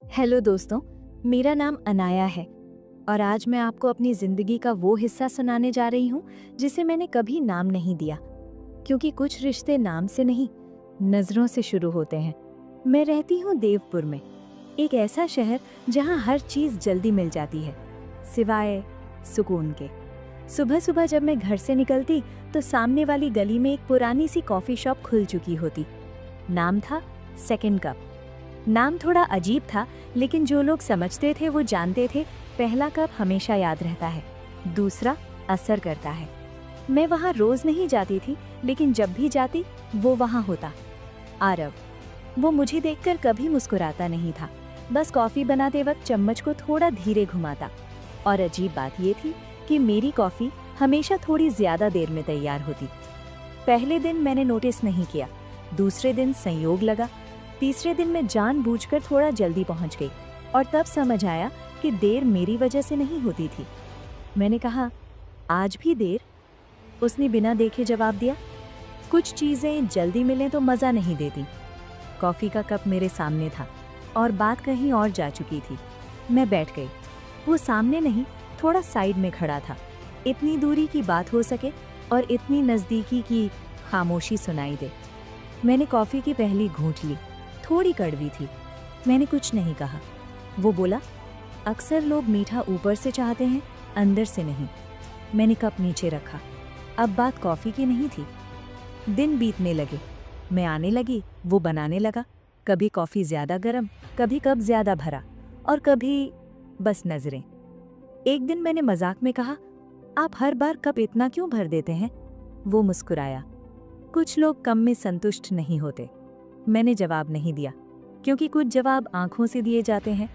Hello दोस्तों, मेरा नाम अनाया है और आज मैं आपको अपनी ज़िंदगी का वो हिस्सा सुनाने जा रही हूँ जिसे मैंने कभी नाम नहीं दिया, क्योंकि कुछ रिश्ते नाम से नहीं, नज़रों से शुरू होते हैं। मैं रहती हूँ देवपुर में, एक ऐसा शहर जहाँ हर चीज़ जल्दी मिल जाती है, सिवाय सुकून के। सुबह सुबह जब मैं घर से निकलती तो सामने वाली गली में एक पुरानी सी कॉफ़ी शॉप खुल चुकी होती। नाम था सेकंड कप। नाम थोड़ा अजीब था, लेकिन जो लोग समझते थे वो जानते थे पहला कप हमेशा याद रहता है, दूसरा असर करता है। मैं वहाँ रोज नहीं जाती थी, लेकिन जब भी जाती वो वहाँ होता। आरव। वो मुझे देखकर कभी मुस्कुराता नहीं था, बस कॉफी बनाते वक्त चम्मच को थोड़ा धीरे घुमाता। और अजीब बात ये थी कि मेरी कॉफी हमेशा थोड़ी ज्यादा देर में तैयार होती। पहले दिन मैंने नोटिस नहीं किया, दूसरे दिन संयोग लगा, तीसरे दिन मैं जानबूझकर थोड़ा जल्दी पहुंच गई और तब समझ आया कि देर मेरी वजह से नहीं होती थी। मैंने कहा, आज भी देर? उसने बिना देखे जवाब दिया, कुछ चीजें जल्दी मिलें तो मजा नहीं देती। कॉफी का कप मेरे सामने था और बात कहीं और जा चुकी थी। मैं बैठ गई। वो सामने नहीं, थोड़ा साइड में खड़ा था। इतनी दूरी की बात हो सके और इतनी नजदीकी की खामोशी सुनाई दे। मैंने कॉफी की पहली घूंट ली, थोड़ी कड़वी थी। मैंने कुछ नहीं कहा। वो बोला, अक्सर लोग मीठा ऊपर से चाहते हैं, अंदर से नहीं। मैंने कप नीचे रखा। अब बात कॉफी की नहीं थी। दिन बीतने लगे, मैं आने लगी, वो बनाने लगा। कभी कॉफी ज्यादा गर्म, कभी कप ज्यादा भरा और कभी बस नजरें। एक दिन मैंने मजाक में कहा, आप हर बार कप इतना क्यों भर देते हैं? वो मुस्कुराया, कुछ लोग कम में संतुष्ट नहीं होते। मैंने जवाब नहीं दिया, क्योंकि कुछ जवाब आंखों से दिए जाते हैं।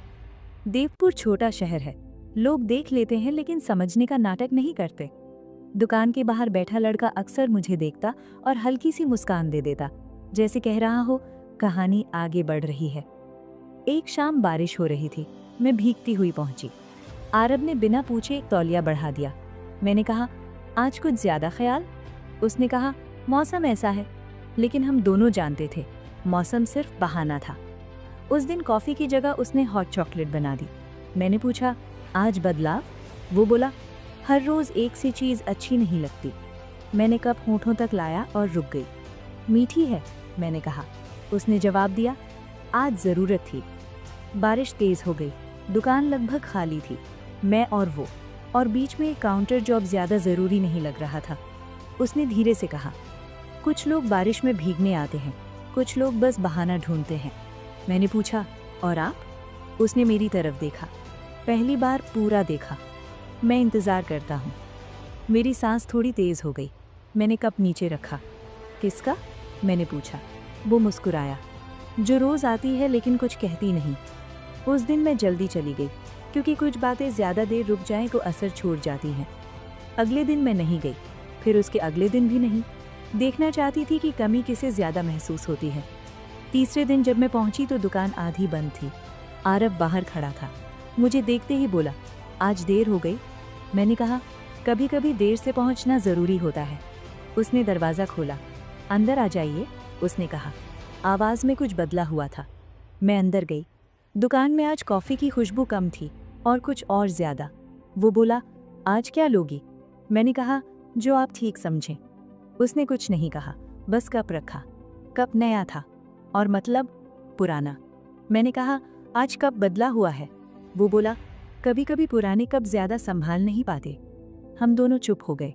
देवपुर छोटा शहर है, लोग देख लेते हैं लेकिन समझने का नाटक नहीं करते। दुकान के बाहर बैठा लड़का अक्सर मुझे देखता और हल्की सी मुस्कान दे देता, जैसे कह रहा हो कहानी आगे बढ़ रही है। एक शाम बारिश हो रही थी, मैं भीगती हुई पहुंची। आरब ने बिना पूछे एक तौलिया बढ़ा दिया। मैंने कहा, आज कुछ ज्यादा ख्याल? उसने कहा, मौसम ऐसा है। लेकिन हम दोनों जानते थे मौसम सिर्फ बहाना था। उस दिन कॉफी की जगह उसने हॉट चॉकलेट बना दी। मैंने पूछा, आज बदलाव? वो बोला, हर रोज एक सी चीज अच्छी नहीं लगती। मैंने कप होठों तक लाया और रुक गई। मीठी है, मैंने कहा। उसने जवाब दिया, आज जरूरत थी। बारिश तेज हो गई, दुकान लगभग खाली थी। मैं और वो, और बीच में एक काउंटर जॉब ज्यादा जरूरी नहीं लग रहा था। उसने धीरे से कहा, कुछ लोग बारिश में भीगने आते हैं, कुछ लोग बस बहाना ढूंढते हैं। मैंने पूछा, और आप? उसने मेरी तरफ देखा, पहली बार पूरा देखा। मैं इंतजार करता हूँ। मेरी सांस थोड़ी तेज हो गई। मैंने कप नीचे रखा। किसका? मैंने पूछा। वो मुस्कुराया, जो रोज आती है लेकिन कुछ कहती नहीं। उस दिन मैं जल्दी चली गई, क्योंकि कुछ बातें ज्यादा देर रुक जाएं तो असर छोड़ जाती हैं। अगले दिन मैं नहीं गई, फिर उसके अगले दिन भी नहीं। देखना चाहती थी कि कमी किसे ज्यादा महसूस होती है। तीसरे दिन जब मैं पहुंची तो दुकान आधी बंद थी। आरव बाहर खड़ा था। मुझे देखते ही बोला, आज देर हो गई? मैंने कहा, कभी कभी देर से पहुंचना जरूरी होता है। उसने दरवाजा खोला। अंदर आ जाइए, उसने कहा। आवाज में कुछ बदला हुआ था। मैं अंदर गई। दुकान में आज कॉफी की खुशबू कम थी और कुछ और ज्यादा। वो बोला, आज क्या लोगी? मैंने कहा, जो आप ठीक समझें। उसने कुछ नहीं कहा, बस कप रखा। कप नया था और मतलब पुराना। मैंने कहा, आज कप बदला हुआ है। वो बोला, कभी कभी पुराने कप ज्यादा संभाल नहीं पाते। हम दोनों चुप हो गए।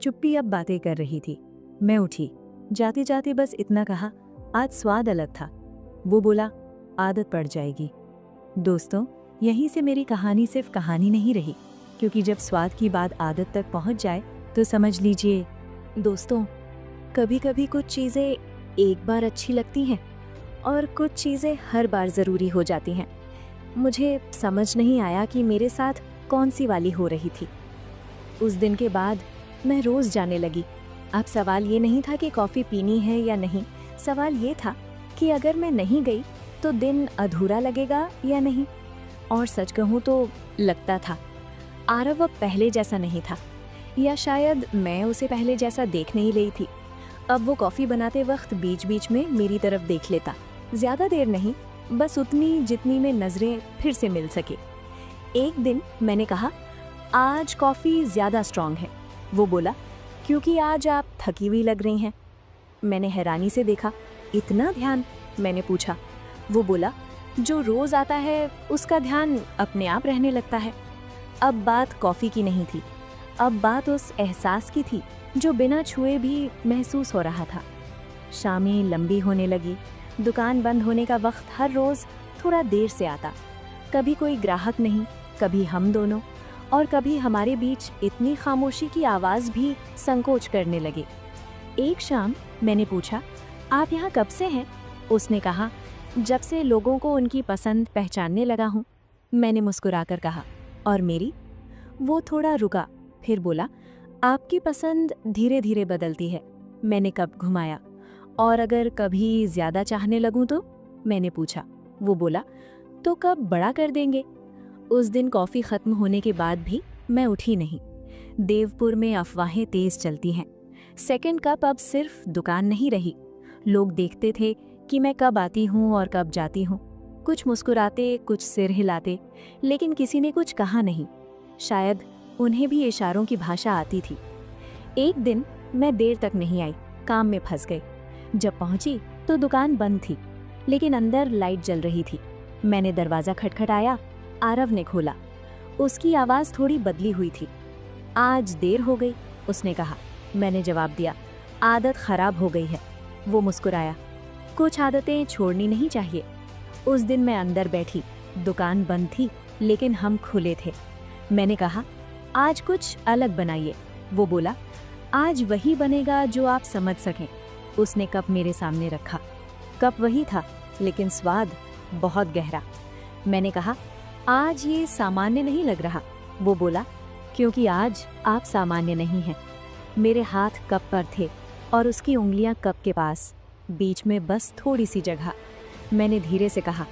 चुप्पी अब बातें कर रही थी। मैं उठी, जाते जाते बस इतना कहा, आज स्वाद अलग था। वो बोला, आदत पड़ जाएगी। दोस्तों, यहीं से मेरी कहानी सिर्फ कहानी नहीं रही, क्योंकि जब स्वाद की बात आदत तक पहुंच जाए तो समझ लीजिए। दोस्तों, कभी कभी कुछ चीज़ें एक बार अच्छी लगती हैं और कुछ चीज़ें हर बार ज़रूरी हो जाती हैं। मुझे समझ नहीं आया कि मेरे साथ कौन सी वाली हो रही थी। उस दिन के बाद मैं रोज़ जाने लगी। अब सवाल ये नहीं था कि कॉफ़ी पीनी है या नहीं, सवाल ये था कि अगर मैं नहीं गई तो दिन अधूरा लगेगा या नहीं। और सच कहूँ तो लगता था आरव अब पहले जैसा नहीं था, या शायद मैं उसे पहले जैसा देख नहीं रही थी। अब वो कॉफ़ी बनाते वक्त बीच बीच में मेरी तरफ देख लेता, ज़्यादा देर नहीं, बस उतनी जितनी में नज़रें फिर से मिल सके। एक दिन मैंने कहा, आज कॉफ़ी ज़्यादा स्ट्रॉन्ग है। वो बोला, क्योंकि आज आप थकी हुई लग रही हैं। मैंने हैरानी से देखा, इतना ध्यान? मैंने पूछा। वो बोला, जो रोज़ आता है उसका ध्यान अपने आप रहने लगता है। अब बात कॉफ़ी की नहीं थी, अब बात उस एहसास की थी जो बिना छुए भी महसूस हो रहा था। शामें लंबी होने लगी, दुकान बंद होने का वक्त हर रोज़ थोड़ा देर से आता। कभी कोई ग्राहक नहीं, कभी हम दोनों, और कभी हमारे बीच इतनी खामोशी की आवाज़ भी संकोच करने लगे। एक शाम मैंने पूछा, आप यहाँ कब से हैं? उसने कहा, जब से लोगों को उनकी पसंद पहचानने लगा हूँ। मैंने मुस्कुराकर कहा, और मेरी? वो थोड़ा रुका, फिर बोला, आपकी पसंद धीरे धीरे बदलती है। मैंने कप घुमाया। और अगर कभी ज़्यादा चाहने लगूं तो? मैंने पूछा। वो बोला, तो कब बड़ा कर देंगे? उस दिन कॉफ़ी ख़त्म होने के बाद भी मैं उठी नहीं। देवपुर में अफवाहें तेज़ चलती हैं। सेकंड कप अब सिर्फ दुकान नहीं रही। लोग देखते थे कि मैं कब आती हूँ और कब जाती हूँ। कुछ मुस्कुराते, कुछ सिर हिलाते, लेकिन किसी ने कुछ कहा नहीं। शायद उन्हें भी इशारों की भाषा आती थी। एक दिन मैं देर तक नहीं आई, काम में फंस गई। जब पहुंची तो दुकान बंद थी, लेकिन अंदर लाइट जल रही थी। मैंने दरवाज़ा खटखटाया, आरव ने खोला। उसकी आवाज़ थोड़ी बदली हुई थी। आज देर हो गई, उसने कहा। मैंने जवाब दिया, आदत खराब हो गई है। वो मुस्कुराया, कुछ आदतें छोड़नी नहीं चाहिए। उस दिन मैं अंदर बैठी, दुकान बंद थी, लेकिन हम खुले थे। मैंने कहा, आज कुछ अलग बनाइए। वो बोला, आज वही बनेगा जो आप समझ सकें। उसने कप मेरे सामने रखा। कप वही था, लेकिन स्वाद बहुत गहरा। मैंने कहा, आज ये सामान्य नहीं लग रहा। वो बोला, क्योंकि आज आप सामान्य नहीं हैं। मेरे हाथ कप पर थे और उसकी उंगलियां कप के पास, बीच में बस थोड़ी सी जगह। मैंने धीरे से कहा,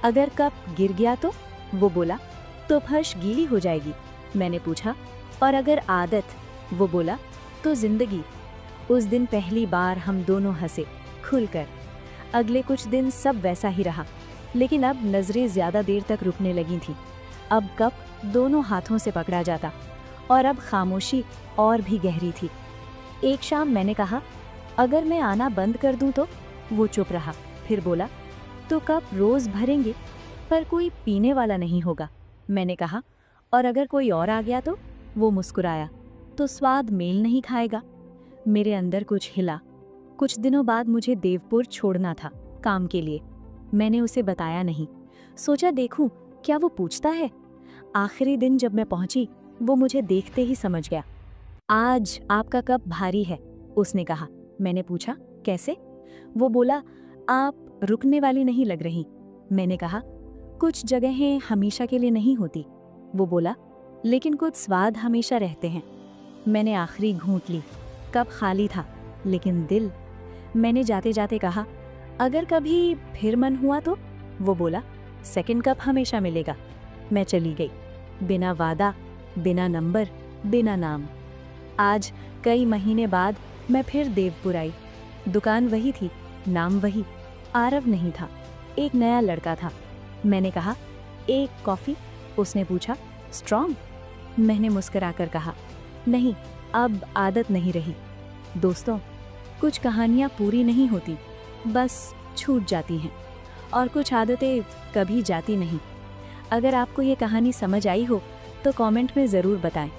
अगर कप गिर गया तो? वो बोला, तो फर्श गीली हो जाएगी। मैंने पूछा, और अगर आदत? वो बोला, तो जिंदगी। उस दिन पहली बार हम दोनों हंसे, खुलकर। अगले कुछ दिन सब वैसा ही रहा, लेकिन अब नजरें ज्यादा देर तक रुकने लगी थी। अब कप दोनों हाथों से पकड़ा जाता, और अब खामोशी और भी गहरी थी। एक शाम मैंने कहा, अगर मैं आना बंद कर दूं तो? वो चुप रहा, फिर बोला, तो कप रोज भरेंगे, पर कोई पीने वाला नहीं होगा। मैंने कहा, और अगर कोई और आ गया तो? वो मुस्कुराया, तो स्वाद मेल नहीं खाएगा। मेरे अंदर कुछ हिला। कुछ दिनों बाद मुझे देवपुर छोड़ना था, काम के लिए। मैंने उसे बताया नहीं, सोचा देखूं क्या वो पूछता है। आखिरी दिन जब मैं पहुंची, वो मुझे देखते ही समझ गया। आज आपका कप भारी है, उसने कहा। मैंने पूछा, कैसे? वो बोला, आप रुकने वाली नहीं लग रही। मैंने कहा, कुछ जगहें हमेशा के लिए नहीं होती। वो बोला, लेकिन कुछ स्वाद हमेशा रहते हैं। मैंने आखिरी घूंट ली। कप खाली था, लेकिन दिल। मैंने जाते जाते कहा, अगर कभी फिर मन हुआ तो? वो बोला, सेकंड कप हमेशा मिलेगा। मैं चली गई, बिना वादा, बिना नंबर, बिना नाम। आज कई महीने बाद मैं फिर देवपुर आई। दुकान वही थी, नाम वही। आरव नहीं था, एक नया लड़का था। मैंने कहा, एक कॉफ़ी? उसने पूछा, स्ट्रॉन्ग? मैंने मुस्कुराकर कहा, नहीं, अब आदत नहीं रही। दोस्तों, कुछ कहानियाँ पूरी नहीं होती, बस छूट जाती हैं, और कुछ आदतें कभी जाती नहीं। अगर आपको ये कहानी समझ आई हो तो कमेंट में ज़रूर बताएं।